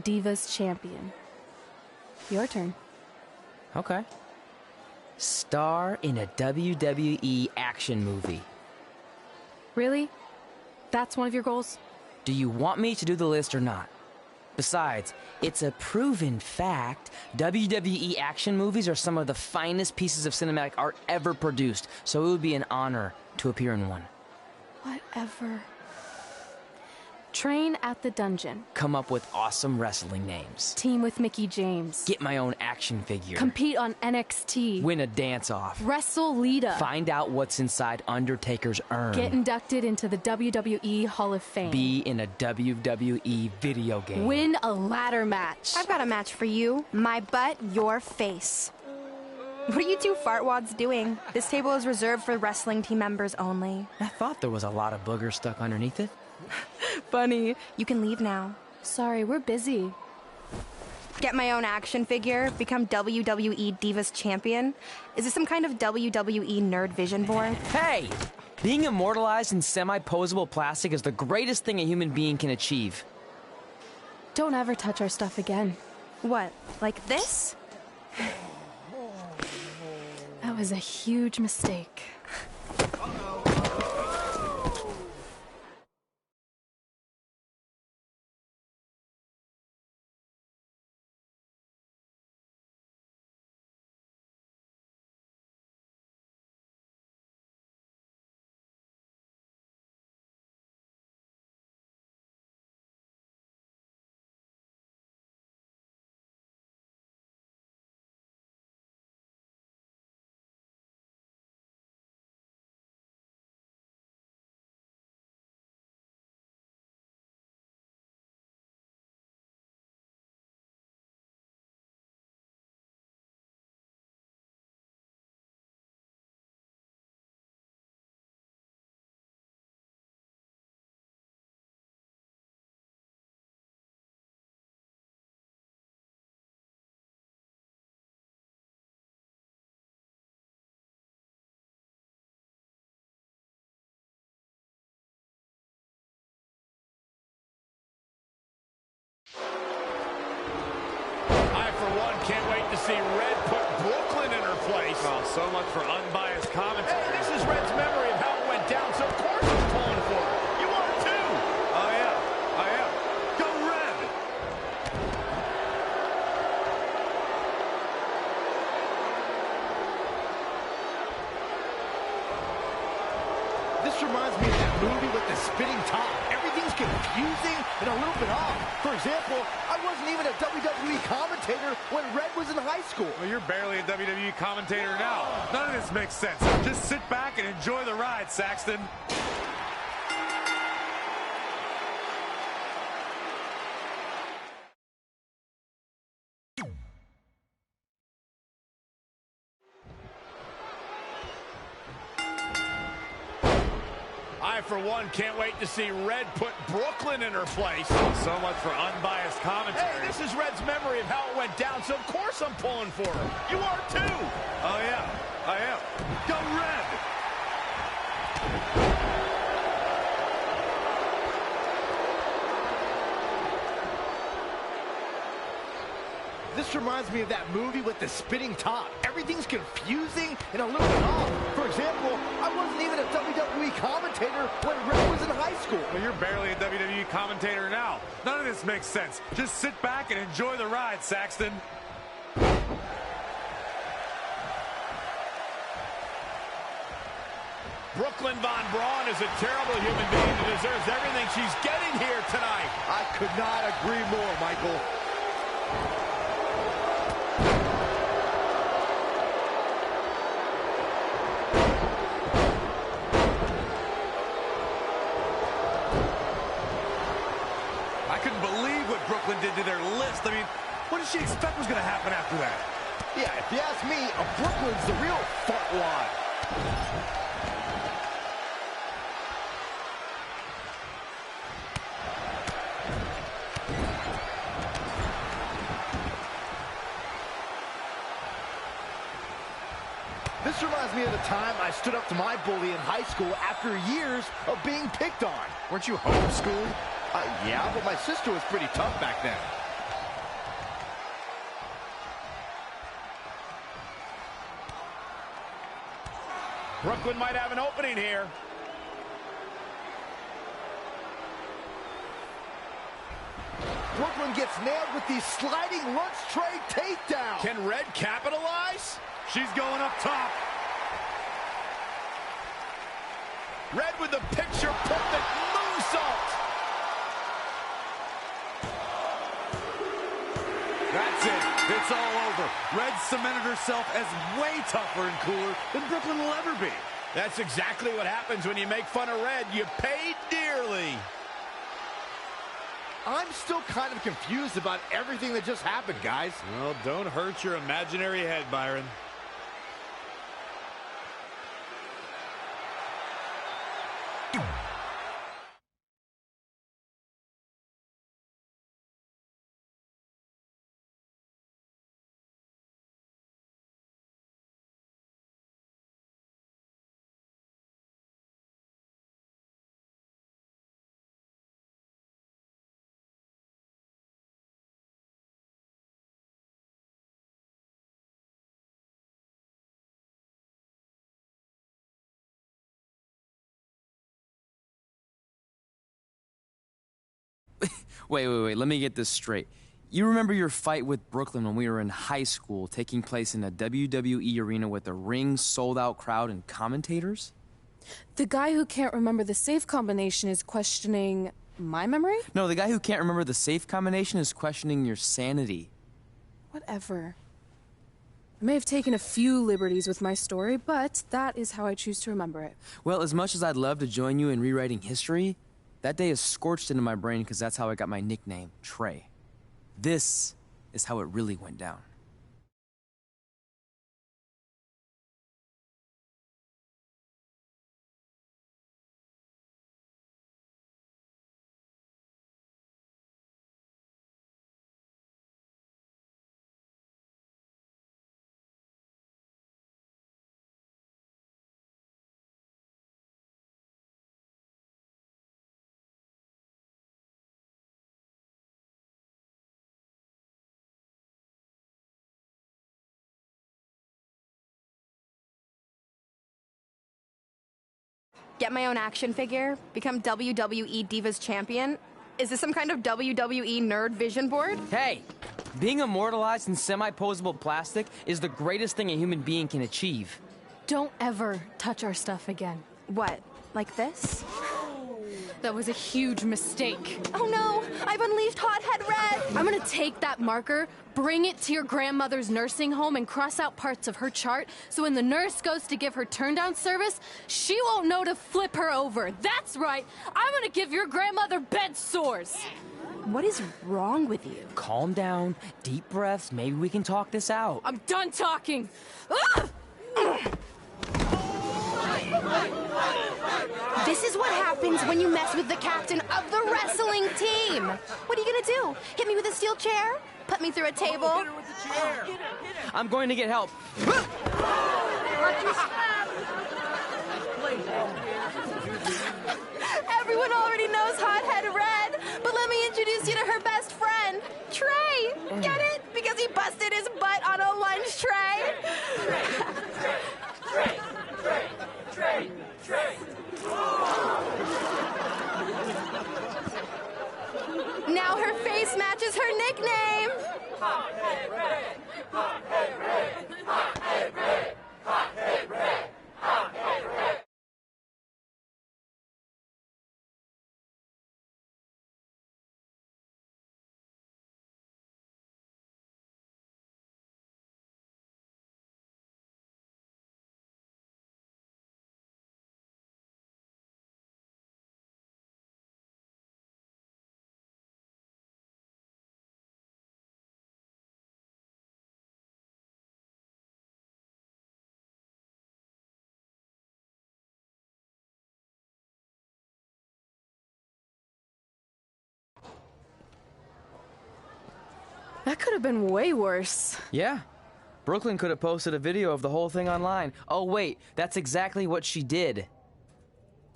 Divas Champion. Your turn. Okay. Star in a WWE action movie. Really? That's one of your goals? Do you want me to do the list or not? Besides, it's a proven fact, WWE action movies are some of the finest pieces of cinematic art ever produced, so it would be an honor to appear in one. Whatever. Train at the dungeon. Come up with awesome wrestling names. Team with Mickey James. Get my own action figure. Compete on NXT. Win a dance-off. Wrestle Lita. Find out what's inside Undertaker's urn. Get inducted into the WWE Hall of Fame. Be in a WWE video game. Win a ladder match. I've got a match for you. My butt, your face. What are you two fartwads doing? This table is reserved for wrestling team members only. I thought there was a lot of boogers stuck underneath it. Funny. You can leave now. Sorry, we're busy. Get my own action figure, become WWE Divas Champion. Is this some kind of WWE nerd vision board? Hey! Being immortalized in semi-posable plastic is the greatest thing a human being can achieve. Don't ever touch our stuff again. What, like this? That was a huge mistake. Can't wait to see Red put Brooklyn in her place. Oh, so much for unbiased commentary. Hey, this is Red's memory of how it went down, so of course I'm pulling for her. You are too. Oh, yeah. I am. Go Red. This reminds me of that movie with the spinning top. Everything's confusing and a little bit off. For example, I wasn't even a WWE commentator when Red was in high school. Well, you're barely a WWE commentator now. None of this makes sense. Just sit back and enjoy the ride, Saxton. I, for one, can't wait to see Red put Brooklyn in her place. Oh, so much for unbiased commentary. Hey, this is Red's memory of how it went down, so of course I'm pulling for her. You are too. Oh, yeah. I am. Go Red. This reminds me of that movie with the spinning top. Everything's confusing and a little bit off. For example, I wasn't even a WWE commentator when Red was in high school. Well, you're barely a WWE commentator now. None of this makes sense. Just sit back and enjoy the ride, Saxton. Brooklyn Von Braun is a terrible human being who deserves everything she's getting here tonight. I could not agree more, Michael. I couldn't believe what Brooklyn did to their list. I mean, what did she expect was going to happen after that? Yeah, if you ask me, Brooklyn's the real fartwad. This reminds me of the time I stood up to my bully in high school after years of being picked on. Weren't you homeschooled? Yeah, but my sister was pretty tough back then. Brooklyn might have an opening here. Brooklyn gets nailed with the sliding lunch tray takedown. Can Red capitalize? She's going up top. Red with the picture-perfect moonsault. That's it. It's all over. Red cemented herself as way tougher and cooler than Brooklyn will ever be. That's exactly what happens when you make fun of Red. You pay dearly. I'm still kind of confused about everything that just happened, guys. Well, don't hurt your imaginary head, Byron. Wait, let me get this straight. You remember your fight with Brooklyn when we were in high school, taking place in a WWE arena with a ring, sold-out crowd, and commentators? The guy who can't remember the safe combination is questioning my memory? No, the guy who can't remember the safe combination is questioning your sanity. Whatever. I may have taken a few liberties with my story, but that is how I choose to remember it. Well, as much as I'd love to join you in rewriting history, that day is scorched into my brain because that's how I got my nickname, Trey. This is how it really went down. Get my own action figure? Become WWE Divas Champion? Is this some kind of WWE nerd vision board? Hey! Being immortalized in semi-posable plastic is the greatest thing a human being can achieve. Don't ever touch our stuff again. What, like this? That was a huge mistake. Oh no, I've unleashed Hothead Red! I'm gonna take that marker, bring it to your grandmother's nursing home, and cross out parts of her chart, so when the nurse goes to give her turn-down service, she won't know to flip her over. That's right, I'm gonna give your grandmother bed sores. What is wrong with you? Calm down, deep breaths, maybe we can talk this out. I'm done talking. Ah! This is what happens when you mess with the captain of the wrestling team. What are you gonna do? Hit me with a steel chair? Put me through a table? I'm going to get help. Everyone already knows Hothead Red, but let me introduce you to her best friend, Trey. Get it? Because he busted his butt on a lunch tray. Now her face matches her nickname. Hothead Red, Hothead Red, Hothead Red, Hothead Red, Hothead Red. That could have been way worse. Yeah. Brooklyn could have posted a video of the whole thing online. Oh, wait, that's exactly what she did.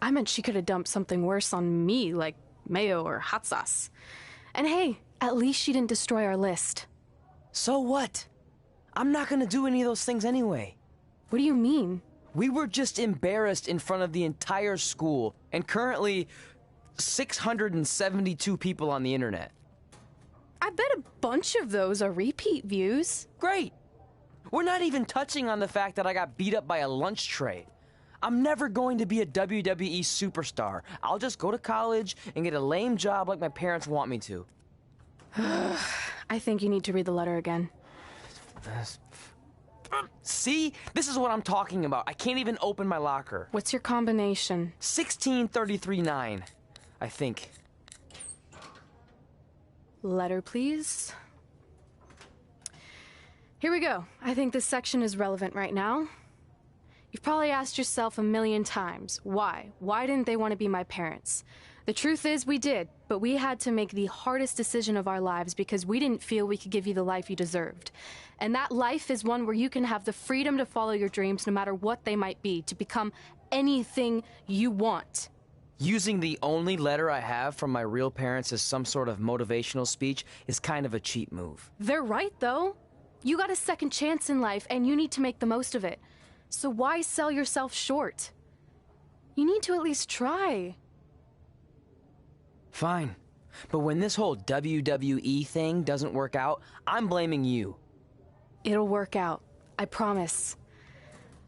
I meant she could have dumped something worse on me, like mayo or hot sauce. And hey, at least she didn't destroy our list. So what? I'm not gonna do any of those things anyway. What do you mean? We were just embarrassed in front of the entire school, and currently 672 people on the internet. I bet a bunch of those are repeat views. Great! We're not even touching on the fact that I got beat up by a lunch tray. I'm never going to be a WWE superstar. I'll just go to college and get a lame job like my parents want me to. I think you need to read the letter again. See? This is what I'm talking about. I can't even open my locker. What's your combination? 1633-9, I think. Letter, please. Here we go. I think this section is relevant right now. You've probably asked yourself a million times, why? Why didn't they want to be my parents? The truth is we did, but we had to make the hardest decision of our lives because we didn't feel we could give you the life you deserved. And that life is one where you can have the freedom to follow your dreams no matter what they might be, to become anything you want. Using the only letter I have from my real parents as some sort of motivational speech is kind of a cheap move. They're right, though. You got a second chance in life, and you need to make the most of it. So why sell yourself short? You need to at least try. Fine. But when this whole WWE thing doesn't work out, I'm blaming you. It'll work out. I promise.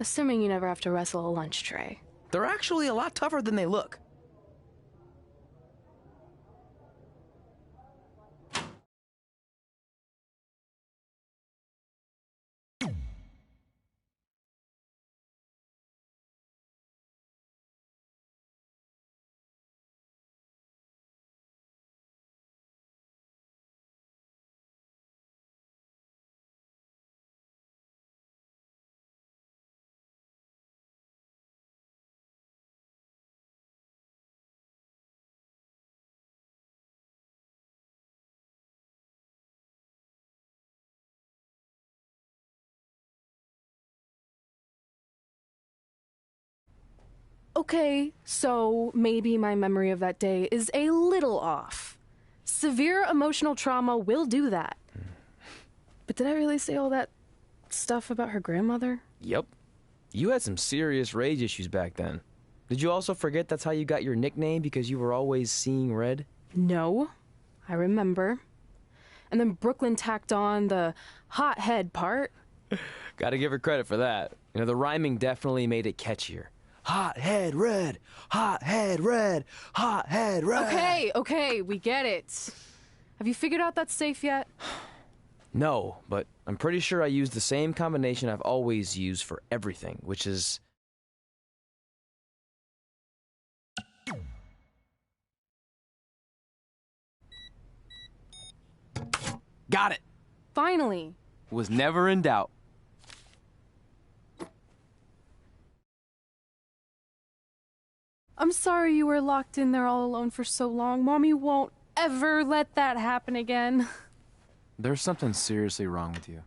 Assuming you never have to wrestle a lunch tray. They're actually a lot tougher than they look. Okay, so maybe my memory of that day is a little off. Severe emotional trauma will do that. But did I really say all that stuff about her grandmother? Yep. You had some serious rage issues back then. Did you also forget that's how you got your nickname because you were always seeing red? No, I remember. And then Brooklyn tacked on the hot head part. Gotta give her credit for that. You know, the rhyming definitely made it catchier. Hot head red, hot head red, hot head red. Okay, we get it. Have you figured out that safe yet? No, but I'm pretty sure I used the same combination I've always used for everything, which is... Got it! Finally. Was never in doubt. I'm sorry you were locked in there all alone for so long. Mommy won't ever let that happen again. There's something seriously wrong with you.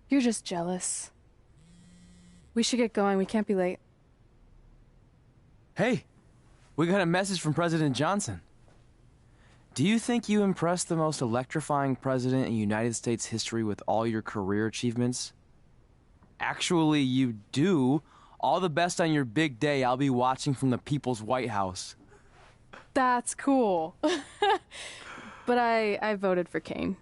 You're just jealous. We should get going. We can't be late. Hey, we got a message from President Johnson. Do you think you impressed the most electrifying president in United States history with all your career achievements? Actually, you do. All the best on your big day. I'll be watching from the People's White House. That's cool. But I voted for Kane.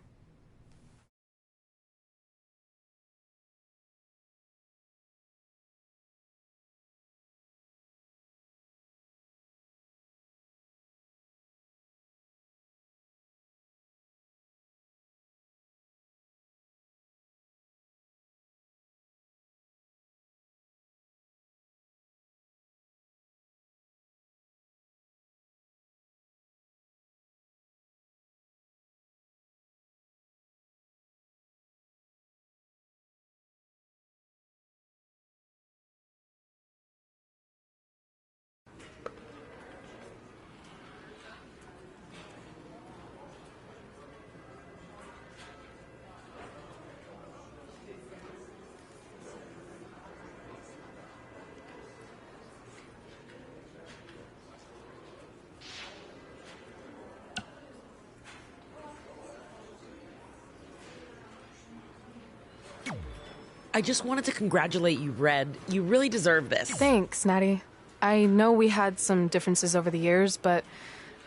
I just wanted to congratulate you, Red. You really deserve this. Thanks, Natty. I know we had some differences over the years, but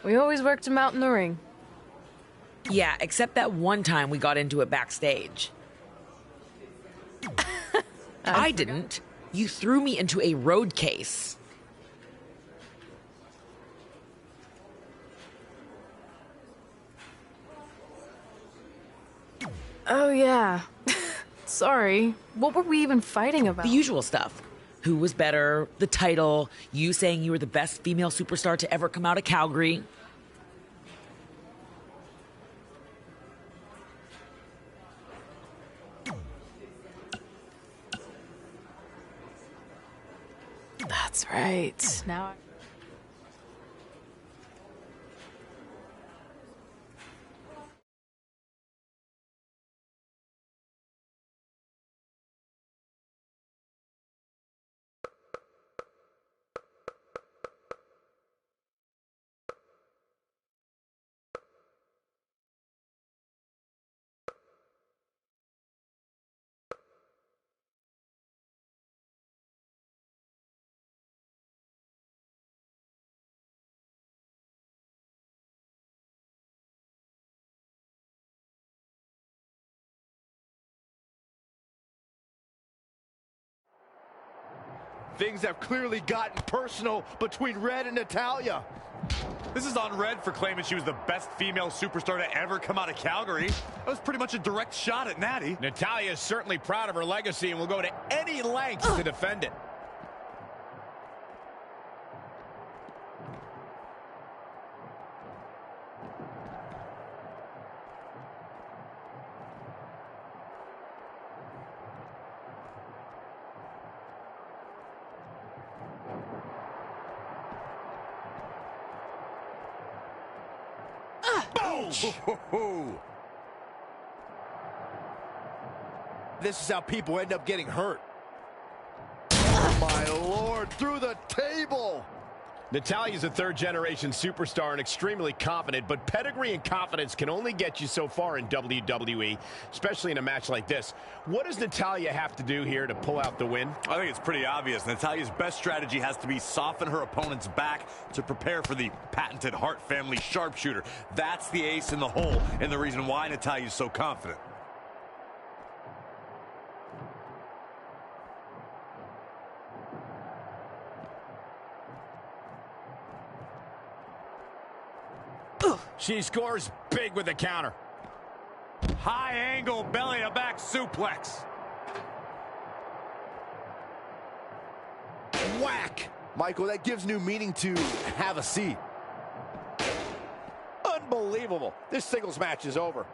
we always worked them out in the ring. Yeah, except that one time we got into it backstage. I didn't. You threw me into a road case. Oh, yeah. Sorry. What were we even fighting about? The usual stuff. Who was better, the title, you saying you were the best female superstar to ever come out of Calgary. That's right. Now Things have clearly gotten personal between Red and Natalya. This is on Red for claiming she was the best female superstar to ever come out of Calgary. That was pretty much a direct shot at Natty. Natalya is certainly proud of her legacy and will go to any lengths to defend it. This is how people end up getting hurt. Oh my Lord, through the table. Natalya's a third-generation superstar and extremely confident, but pedigree and confidence can only get you so far in WWE, especially in a match like this. What does Natalya have to do here to pull out the win? I think it's pretty obvious. Natalya's best strategy has to be soften her opponent's back to prepare for the patented Hart family sharpshooter. That's the ace in the hole and the reason why Natalya's so confident. She scores big with the counter. High angle belly to back suplex. Whack! Michael, that gives new meaning to have a seat. Unbelievable. This singles match is over.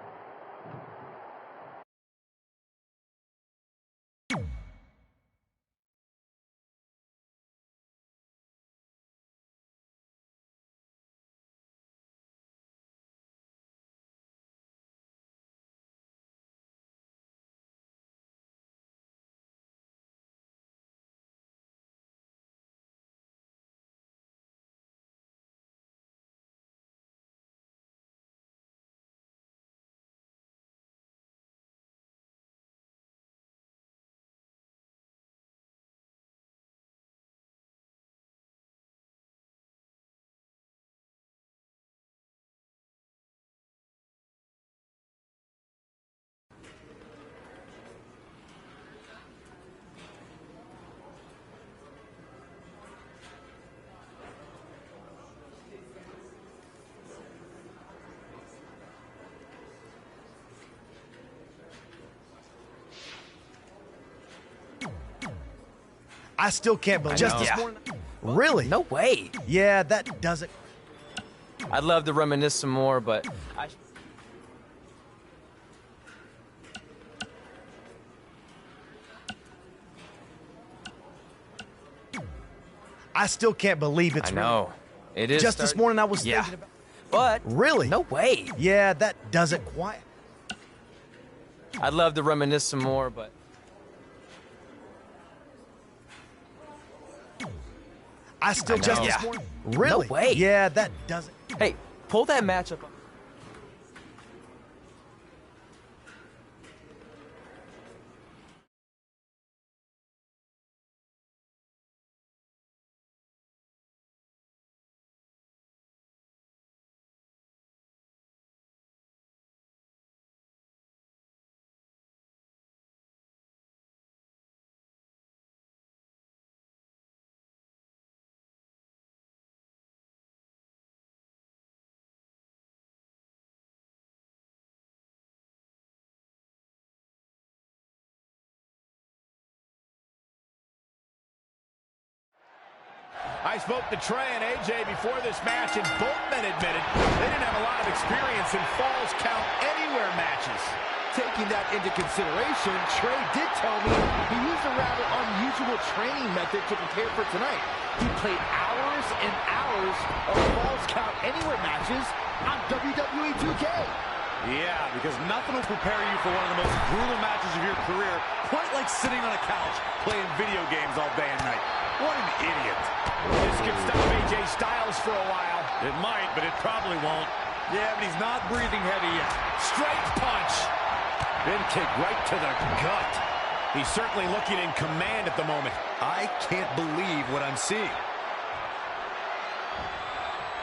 I still can't believe Just this this morning. Really? No way. Yeah, that doesn't. I'd love to reminisce some more, but I still can't believe it's I know. It is Just this morning I was thinking about. But Really? no way. Yeah, that doesn't quite. I'd love to reminisce some more, but I still I just know. this morning. Really? No way. Yeah, that doesn't. hey, pull that match up. I spoke to Trey and AJ before this match, and both men admitted they didn't have a lot of experience in Falls Count Anywhere matches. Taking that into consideration, Trey did tell me he used a rather unusual training method to prepare for tonight. He played hours and hours of Falls Count Anywhere matches on WWE 2K. Yeah, because nothing will prepare you for one of the most brutal matches of your career, quite like sitting on a couch playing video games all day and night. What an idiot. This could stop AJ Styles for a while. It might, but it probably won't. Yeah, but he's not breathing heavy yet. Straight punch. Then kick right to the gut. He's certainly looking in command at the moment. I can't believe what I'm seeing.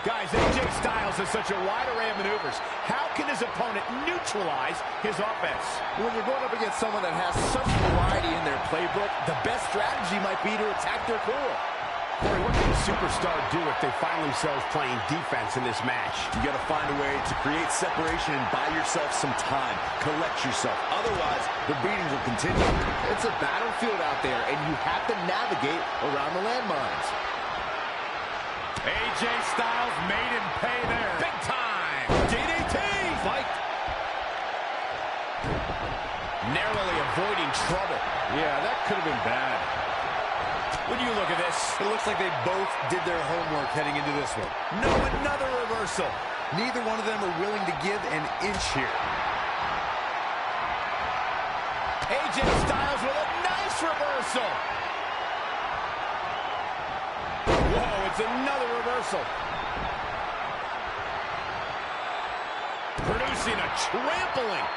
Guys, AJ Styles has such a wide array of maneuvers. How can his opponent neutralize his offense? When you're going up against someone that has such variety in their playbook, the best strategy might be to attack their core. Corey, what can a superstar do if they find themselves playing defense in this match? You got to find a way to create separation and buy yourself some time. Collect yourself. Otherwise, the beatings will continue. It's a battlefield out there, and you have to navigate around the landmines. AJ Styles made him pay there. Big time. DDT. Fight. Narrowly avoiding trouble. Yeah, that could have been bad. When you look at this, It looks like they both did their homework heading into this one. no, another reversal. Neither one of them are willing to give an inch here. AJ Styles with a nice reversal. Whoa, it's another reversal. Producing a trampling.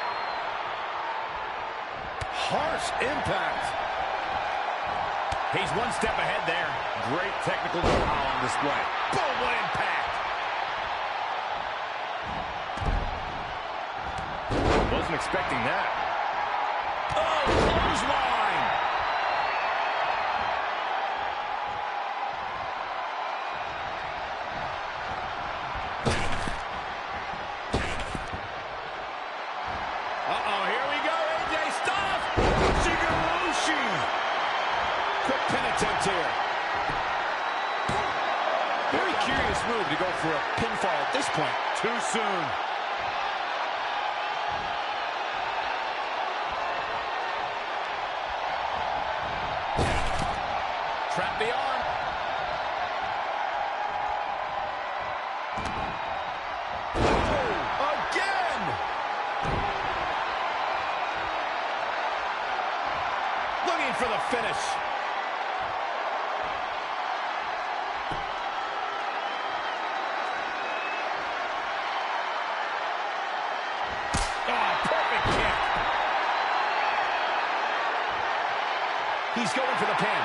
Harsh impact. He's one step ahead there. Great technical know-how on display. Boom, what impact. Wasn't expecting that. Oh, clothesline. Uh-oh, here we go, AJ Styles. Shigerushi. Quick pin attempt here. Very curious move to go for a pinfall at this point. Too soon. Trap the arm. Again! Looking for the finish. Oh, perfect kick. He's going for the pin.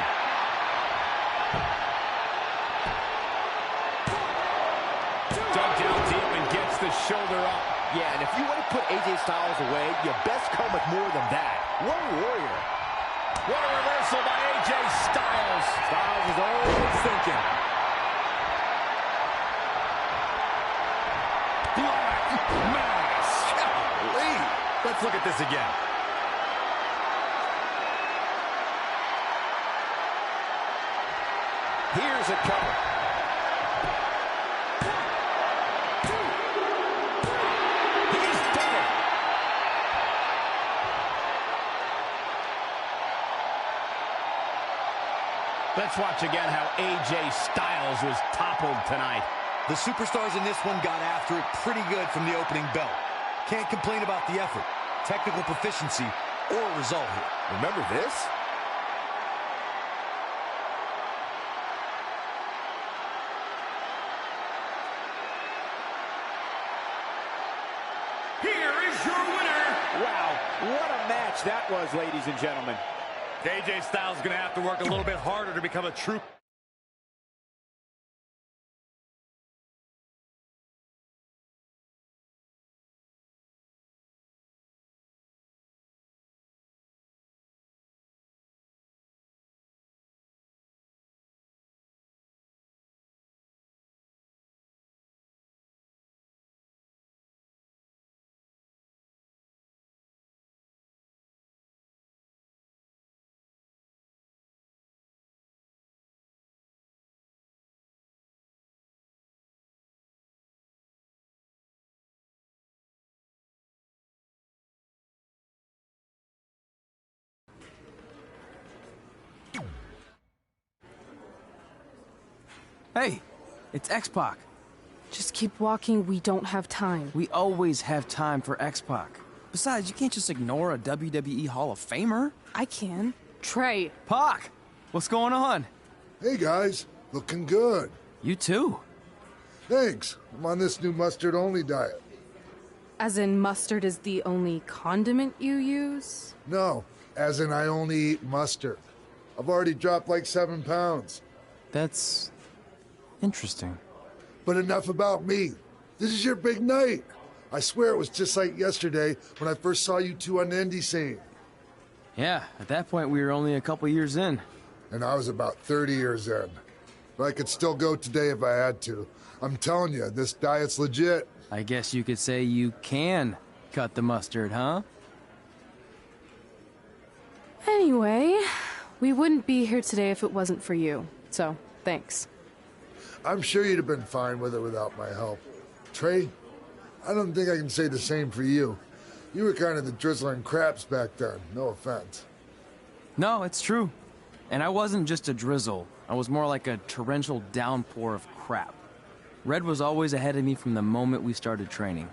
Dug down deep and gets the shoulder up. Yeah, and if you want to put AJ Styles away, you best come with more than that. What a warrior. What a reversal by AJ Styles. Styles is always thinking. Black Mass. Golly. Let's look at this again. Here's a cover. He's done it. Let's watch again how AJ Styles was toppled tonight. The superstars in this one got after it pretty good from the opening bell. Can't complain about the effort, technical proficiency, or result here. Remember this? Here is your winner. Wow, what a match that was, ladies and gentlemen. AJ Styles is going to have to work a little bit harder to become a true Hey, it's X-Pac. Just keep walking, we don't have time. We always have time for X-Pac. Besides, you can't just ignore a WWE Hall of Famer. I can. Trey. Pac, what's going on? Hey guys, looking good. You too. Thanks. I'm on this new mustard-only diet. As in mustard is the only condiment you use? No, as in I only eat mustard. I've already dropped like 7 pounds. That's interesting. But enough about me. This is your big night. I swear it was just like yesterday when I first saw you two on the indie scene. Yeah, at that point we were only a couple years in. And I was about 30 years in. But I could still go today if I had to. I'm telling you, this diet's legit. I guess you could say you can cut the mustard, huh? Anyway, we wouldn't be here today if it wasn't for you. So, thanks. I'm sure you'd have been fine with it without my help. Trey, I don't think I can say the same for you. You were kind of the drizzling craps back then, no offense. No, it's true. And I wasn't just a drizzle. I was more like a torrential downpour of crap. Red was always ahead of me from the moment we started training.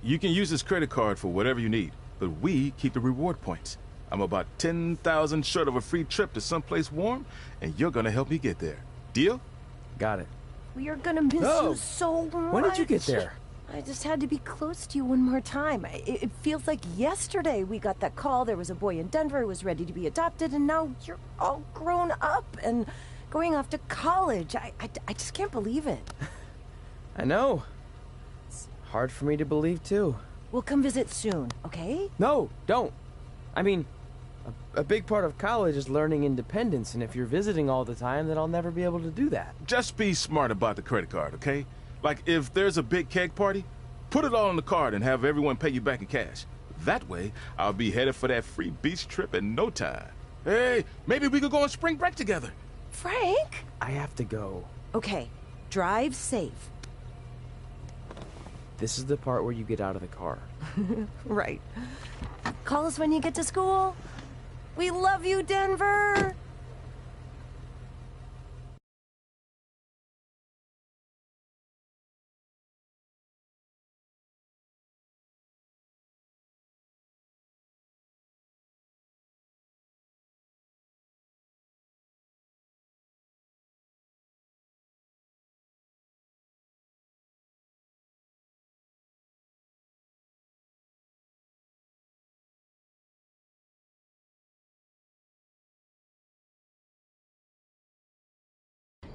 You can use this credit card for whatever you need, but we keep the reward points. I'm about 10,000 short of a free trip to someplace warm, and you're gonna help me get there. Deal? Got it. We are gonna miss you so much. When did you get there? I just had to be close to you one more time. It feels like yesterday we got that call. There was a boy in Denver who was ready to be adopted, and now you're all grown up and going off to college. I just can't believe it. I know. Hard for me to believe, too. We'll come visit soon, okay? No, don't. I mean, a big part of college is learning independence, and if you're visiting all the time, then I'll never be able to do that. Just be smart about the credit card, okay? Like, if there's a big keg party, put it all on the card and have everyone pay you back in cash. That way, I'll be headed for that free beach trip in no time. Hey, maybe we could go on spring break together. Frank? I have to go. Okay, drive safe. This is the part where you get out of the car. Right. Call us when you get to school. We love you, Denver!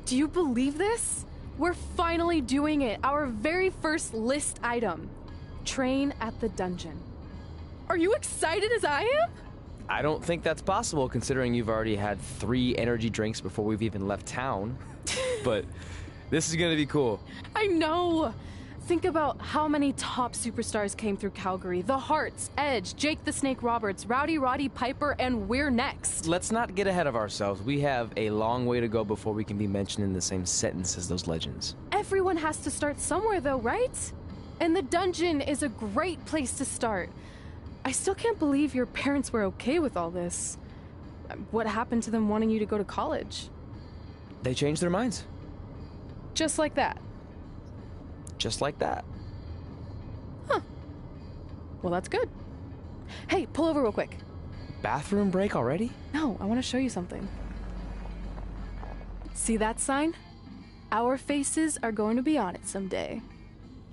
Do you believe this? We're finally doing it. Our very first list item. Train at the dungeon. Are you excited as I am? I don't think that's possible, considering you've already had 3 energy drinks before we've even left town. But this is gonna be cool. I know. Think about how many top superstars came through Calgary. The Hearts, Edge, Jake the Snake Roberts, Rowdy Roddy Piper, and we're next. Let's not get ahead of ourselves. We have a long way to go before we can be mentioned in the same sentence as those legends. Everyone has to start somewhere though, right? And the dungeon is a great place to start. I still can't believe your parents were okay with all this. What happened to them wanting you to go to college? They changed their minds. Just like that. Just like that. Huh. Well, that's good. Hey, pull over real quick. Bathroom break already? No, I want to show you something. See that sign? Our faces are going to be on it someday.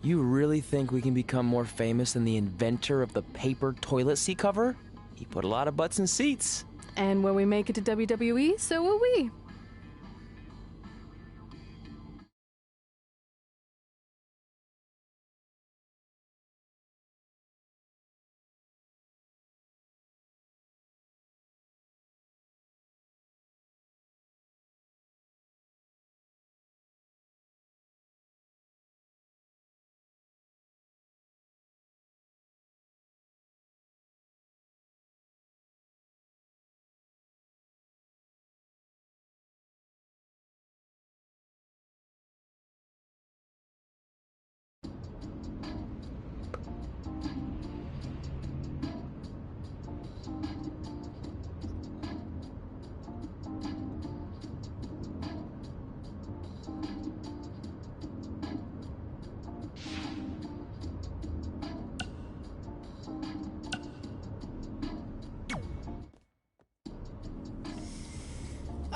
You really think we can become more famous than the inventor of the paper toilet seat cover? He put a lot of butts in seats. And when we make it to WWE, so will we.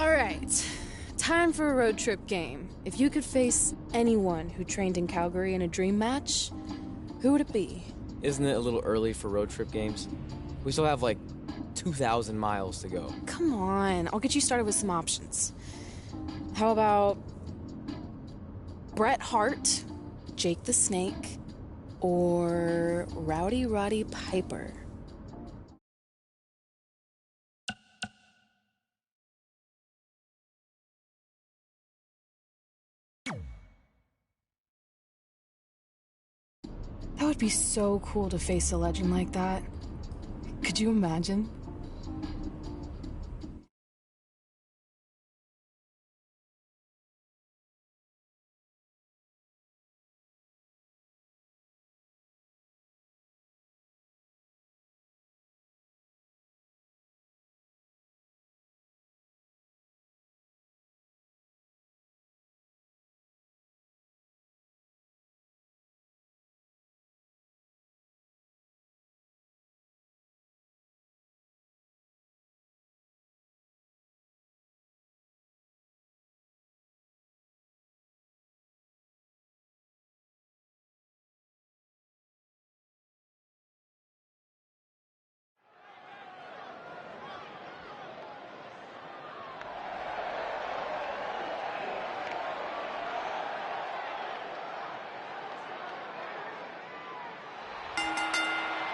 All right. Time for a road trip game. If you could face anyone who trained in Calgary in a dream match, who would it be? Isn't it a little early for road trip games? We still have like 2,000 miles to go. Come on, I'll get you started with some options. How about Bret Hart, Jake the Snake, or Rowdy Roddy Piper? That would be so cool to face a legend like that. Could you imagine?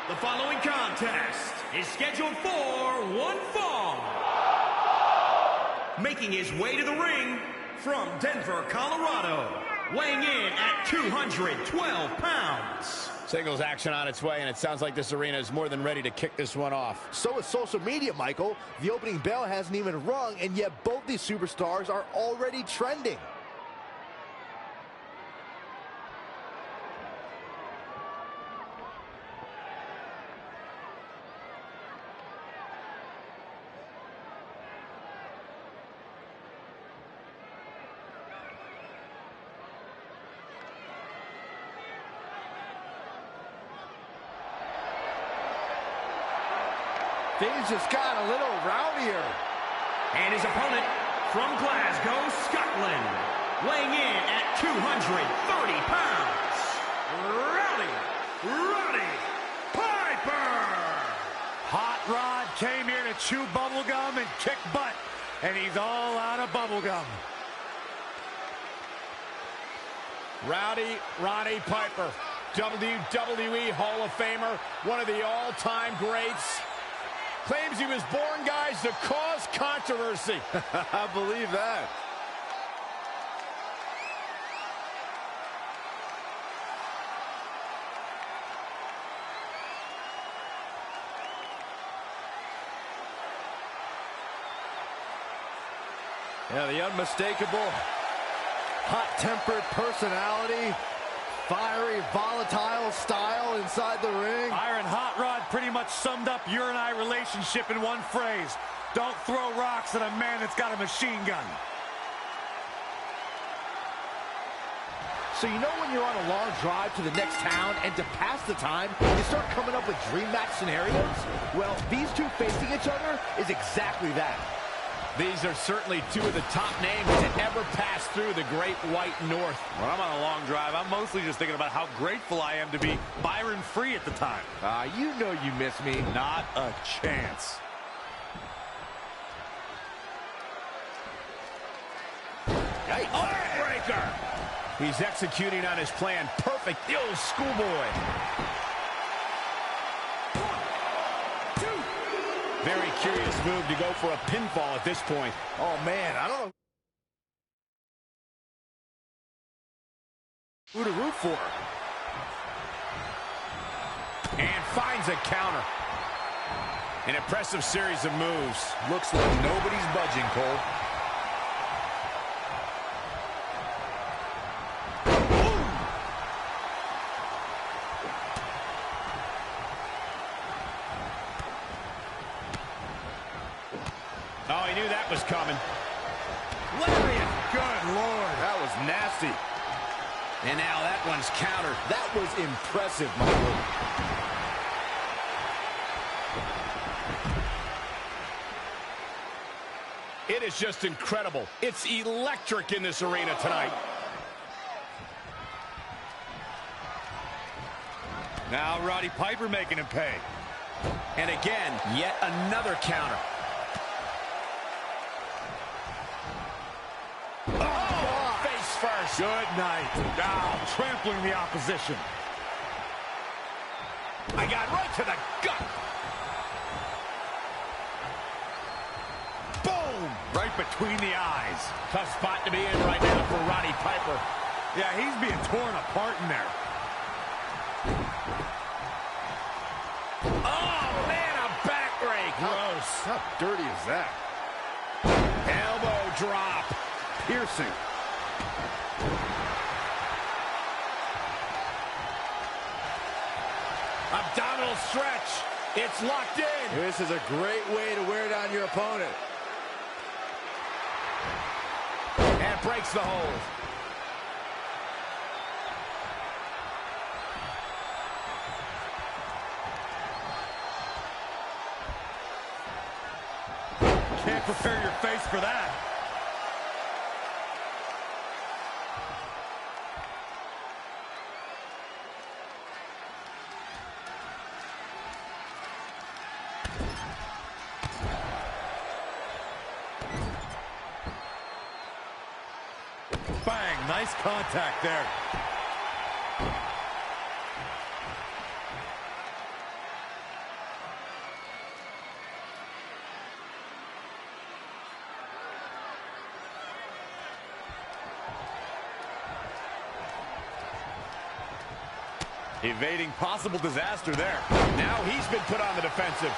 The following contest is scheduled for one fall. Making his way to the ring from Denver, Colorado, weighing in at 212 pounds. Singles action on its way, and it sounds like this arena is more than ready to kick this one off. So is social media, Michael. The opening bell hasn't even rung, and yet both these superstars are already trending. Things just got a little rowdier. And his opponent from Glasgow, Scotland, weighing in at 230 pounds, Roddy Piper! Hot Rod came here to chew bubblegum and kick butt, and he's all out of bubblegum. Rowdy Roddy Piper, WWE Hall of Famer, one of the all-time greats. Claims he was born, guys, to cause controversy. I believe that. Yeah, the unmistakable, hot-tempered personality, fiery, volatile style inside the ring. Iron Hot Rod pretty much summed up your and I relationship in one phrase. Don't throw rocks at a man that's got a machine gun. So you know when you're on a long drive to the next town and to pass the time, you start coming up with dream match scenarios? Well, these two facing each other is exactly that. These are certainly two of the top names to ever pass through the Great White North. When I'm on a long drive, I'm mostly just thinking about how grateful I am to be Byron free at the time. You know you miss me. Not a chance. Heartbreaker! He's executing on his plan. Perfect. The old schoolboy. Very curious move to go for a pinfall at this point. Oh, man, I don't know who to root for. And finds a counter. An impressive series of moves. Looks like nobody's budging, Cole. Oh, he knew that was coming. Lariat! Good Lord. That was nasty. And now that one's countered. That was impressive, Michael. It is just incredible. It's electric in this arena tonight. Now Roddy Piper making him pay. And again, yet another counter. Oh, face first. Good night. Now trampling the opposition. I got right to the gut. Boom! Right between the eyes. Tough spot to be in right now for Roddy Piper. Yeah, he's being torn apart in there. Oh, man, a backbreak. Gross. How dirty is that? Elbow drop. Piercing. Abdominal stretch. It's locked in. This is a great way to wear down your opponent. And breaks the hold. Can't prepare your face for that. Bang, nice contact there. Evading possible disaster there. Now he's been put on the defensive.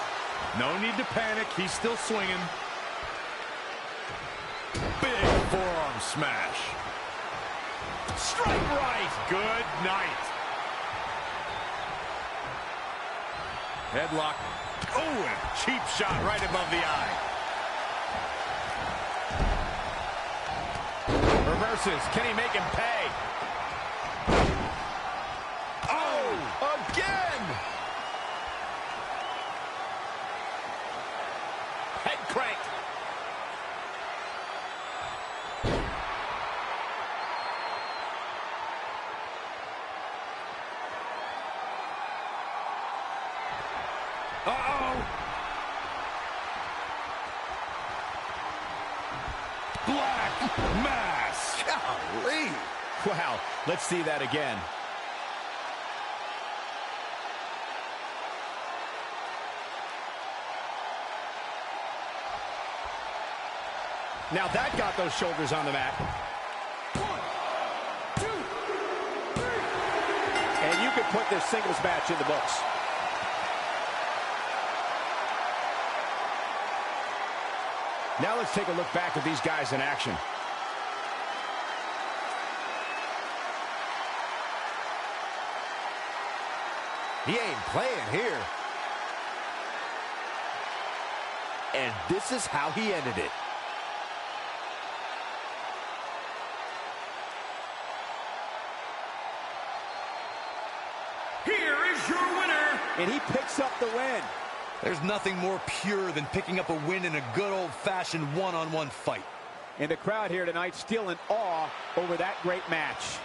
No need to panic. He's still swinging. Big forearm smash. Strike right. Good night. Headlock. Oh, and a cheap shot right above the eye. Reverses. Can he make him pay? Oh, again. Head crank. Uh-oh. Black mass. Golly. Wow, let's see that again. Now that got those shoulders on the mat. 1, 2, 3. And you can put this singles match in the books. Now let's take a look back at these guys in action. He ain't playing here. And this is how he ended it. Here is your winner. And he picks up the win. There's nothing more pure than picking up a win in a good old-fashioned one-on-one fight. And the crowd here tonight still in awe over that great match.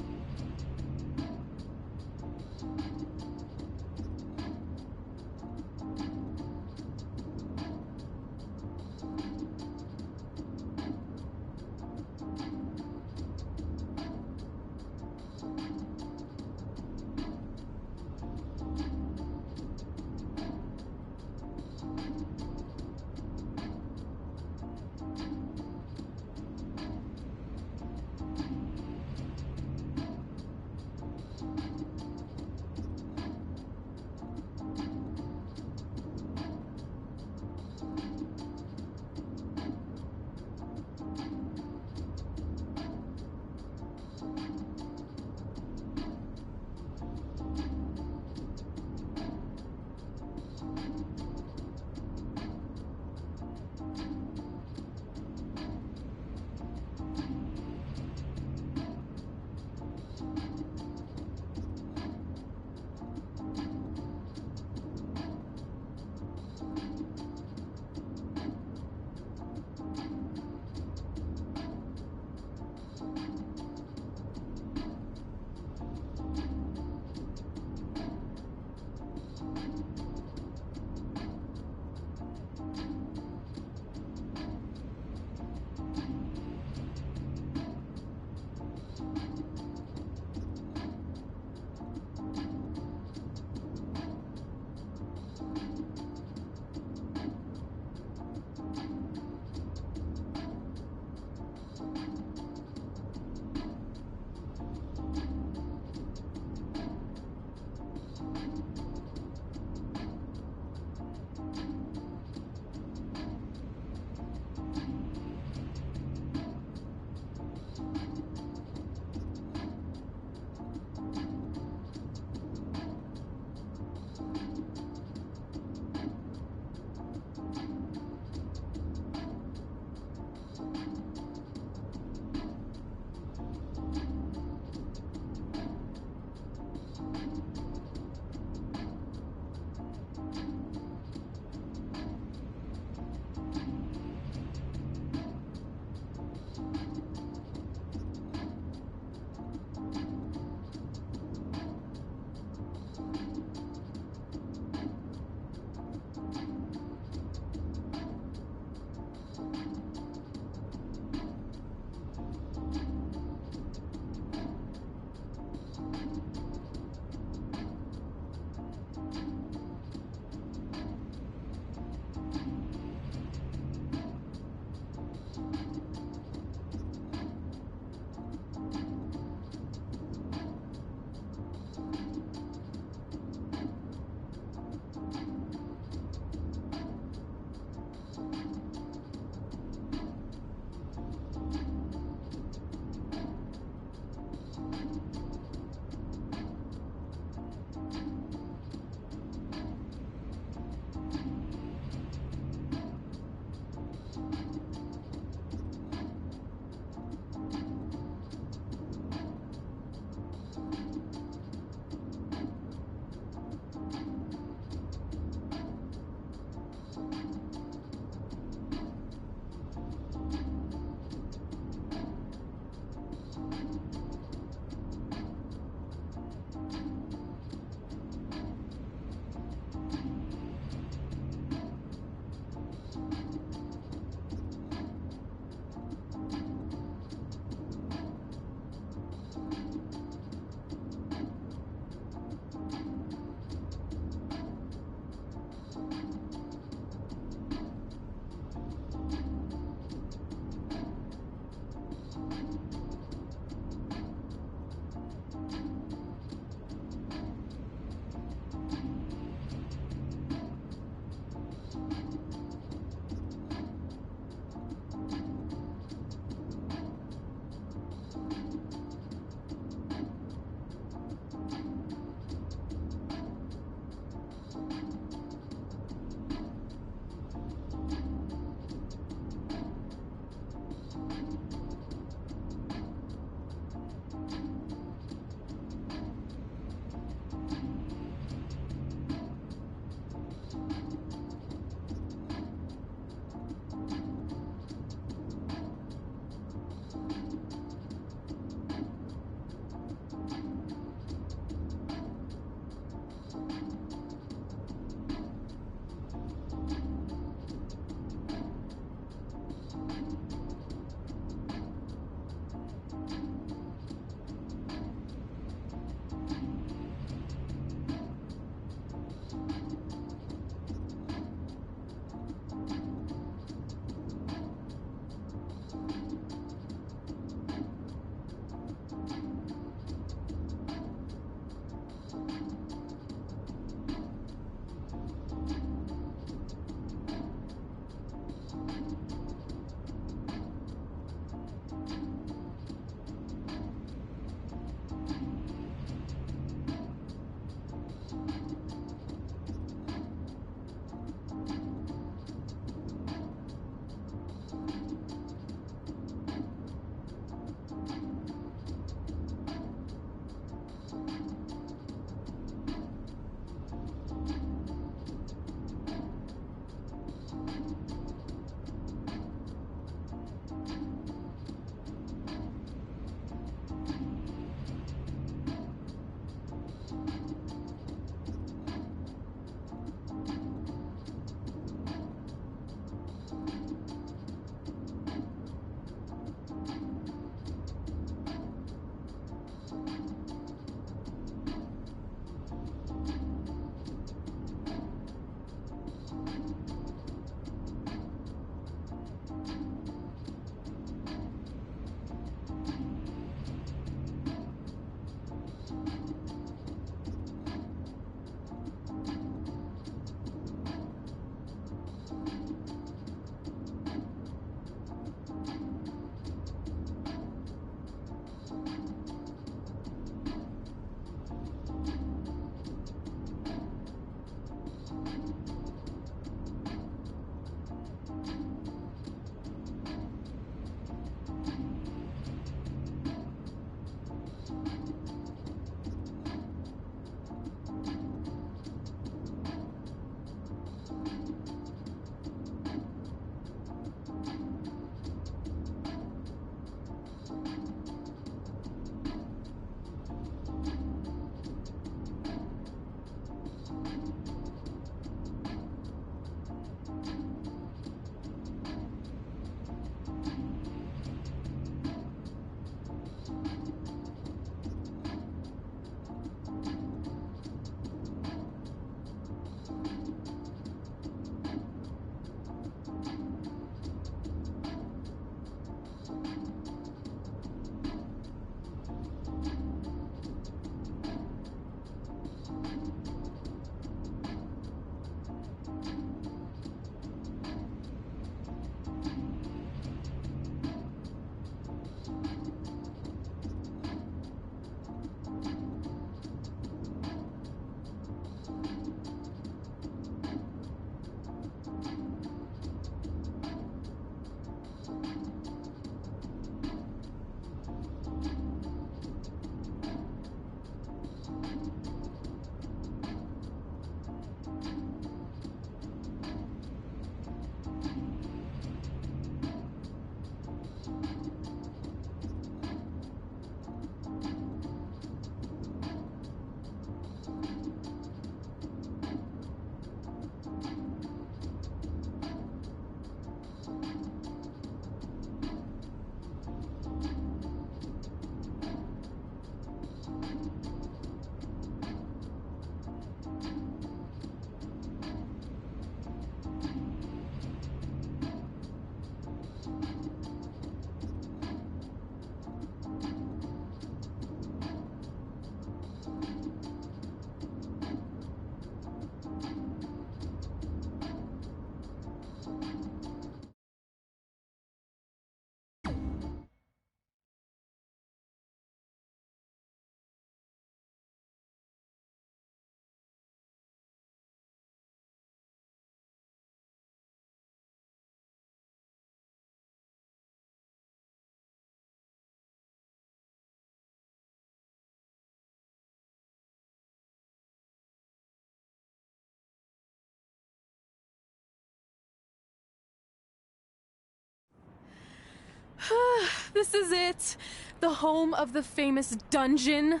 This is it. The home of the famous dungeon.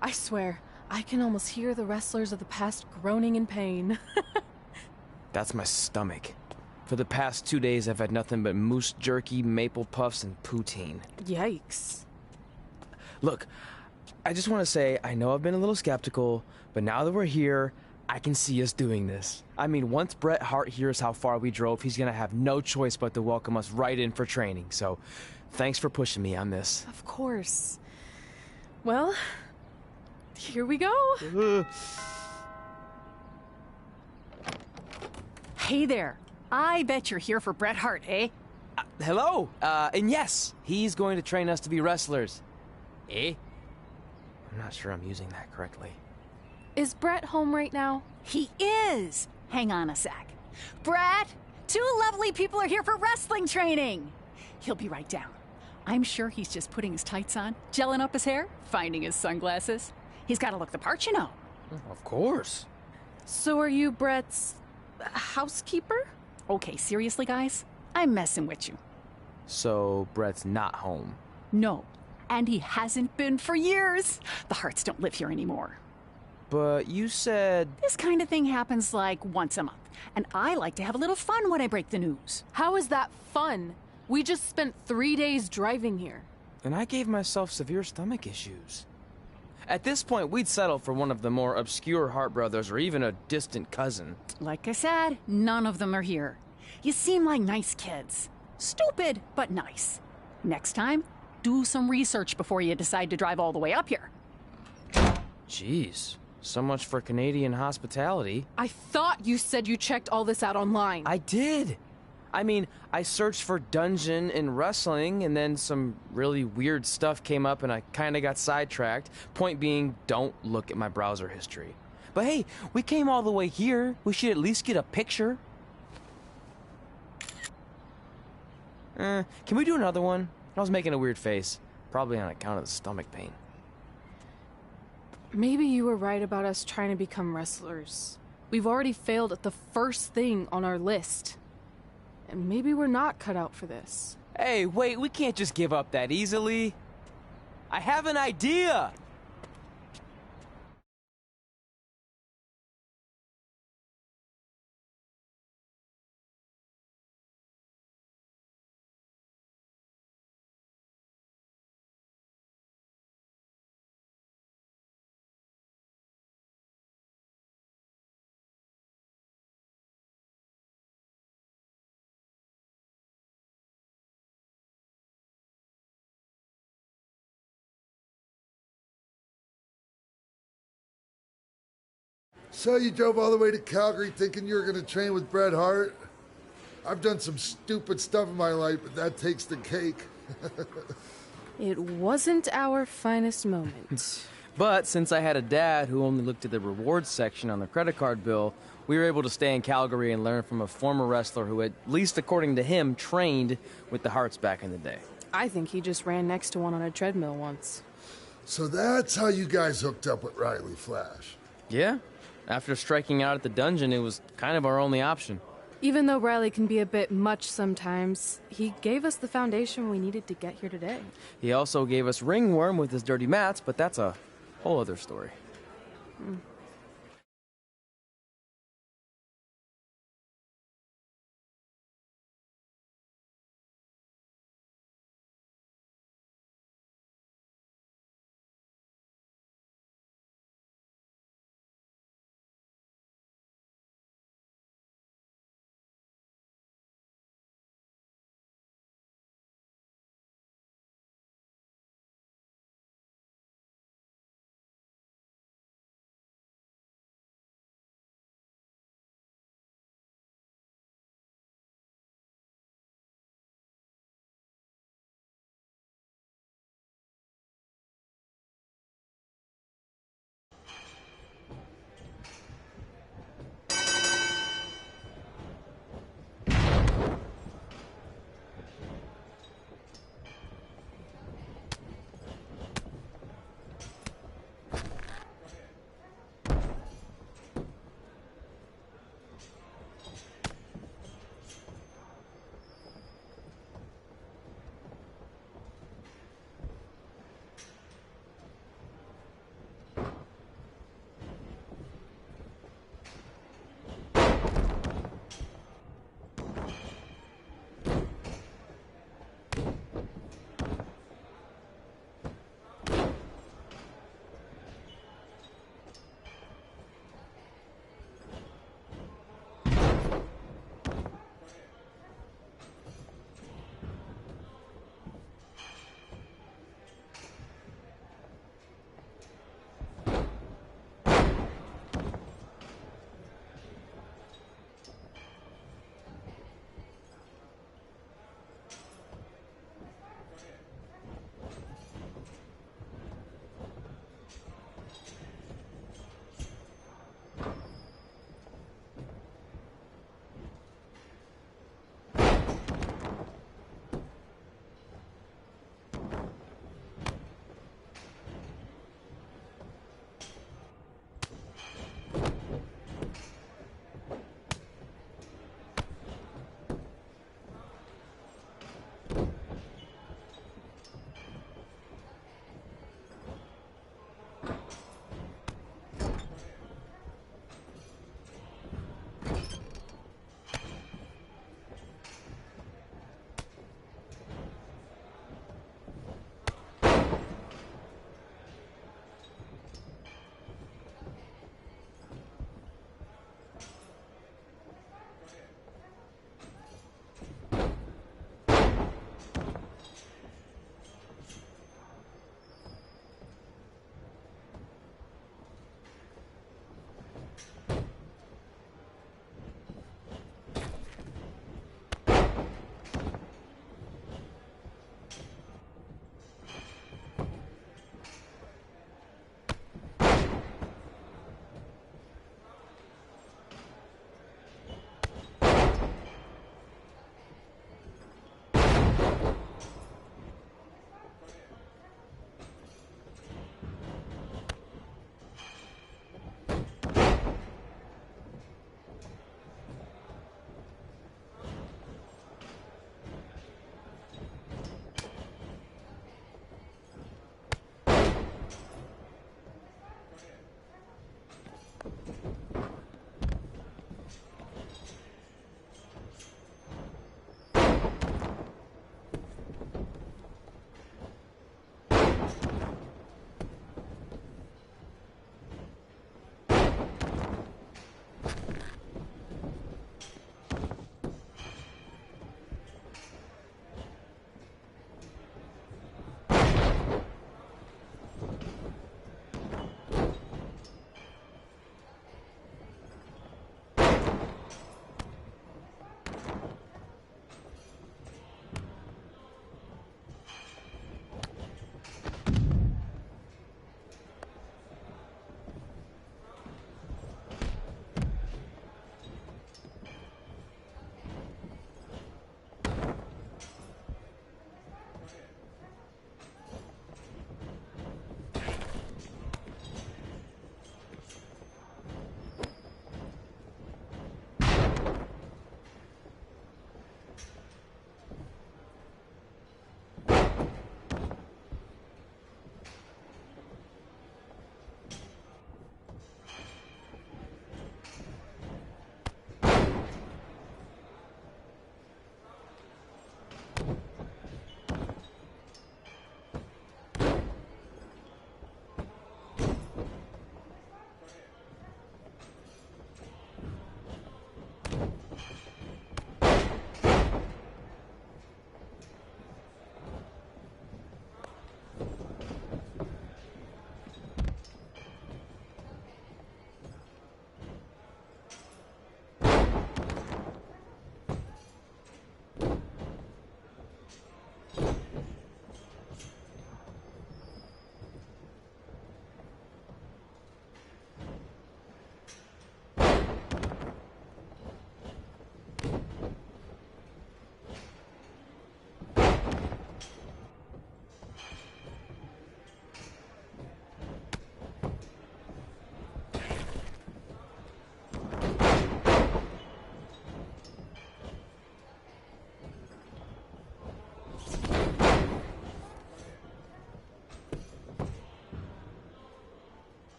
I swear, I can almost hear the wrestlers of the past groaning in pain. That's my stomach. For the past 2 days, I've had nothing but moose jerky, maple puffs, and poutine. Yikes. Look, I just want to say, I know I've been a little skeptical, but now that we're here, I can see us doing this. I mean, once Bret Hart hears how far we drove, he's gonna have no choice but to welcome us right in for training. So, thanks for pushing me on this. Of course. Well, here we go. Hey there. I bet you're here for Bret Hart, eh? Hello, and yes, he's going to train us to be wrestlers. Eh? I'm not sure I'm using that correctly. Is Bret home right now? He is. Hang on a sec. Bret, two lovely people are here for wrestling training. He'll be right down. I'm sure he's just putting his tights on, gelling up his hair, finding his sunglasses. He's got to look the part, you know. Of course. So are you Bret's housekeeper? Okay, seriously, guys? I'm messing with you. So, Bret's not home? No, and he hasn't been for years. The Harts don't live here anymore. But you said... This kind of thing happens like once a month, and I like to have a little fun when I break the news. How is that fun? We just spent 3 days driving here. And I gave myself severe stomach issues. At this point, we'd settle for one of the more obscure Hart brothers or even a distant cousin. Like I said, none of them are here. You seem like nice kids. Stupid, but nice. Next time, do some research before you decide to drive all the way up here. Jeez, so much for Canadian hospitality. I thought you said you checked all this out online. I did. I mean, I searched for dungeon in wrestling, and then some really weird stuff came up, and I kind of got sidetracked. Point being, don't look at my browser history. But hey, we came all the way here. We should at least get a picture. Can we do another one? I was making a weird face, probably on account of the stomach pain. Maybe you were right about us trying to become wrestlers. We've already failed at the first thing on our list. And maybe we're not cut out for this. Hey, wait, we can't just give up that easily. I have an idea! So you drove all the way to Calgary thinking you were going to train with Bret Hart? I've done some stupid stuff in my life, but that takes the cake. It wasn't our finest moment. But since I had a dad who only looked at the rewards section on the credit card bill, we were able to stay in Calgary and learn from a former wrestler who, at least according to him, trained with the Harts back in the day. I think he just ran next to one on a treadmill once. So that's how you guys hooked up with Riley Flash. Yeah. After striking out at the dungeon, it was kind of our only option. Even though Riley can be a bit much sometimes, he gave us the foundation we needed to get here today. He also gave us ringworm with his dirty mats, but that's a whole other story.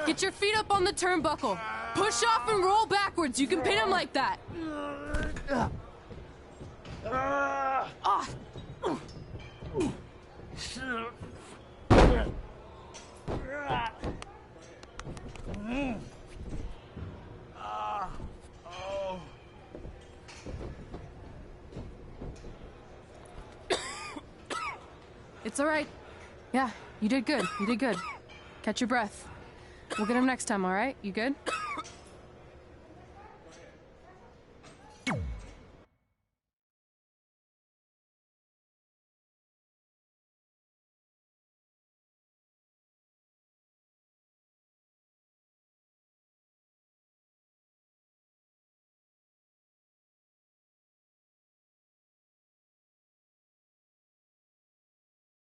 Get your feet up on the turnbuckle. Push off and roll backwards. You can pin him like that. It's all right. Yeah, you did good. You did good. Catch your breath. We'll get him next time, all right? You good?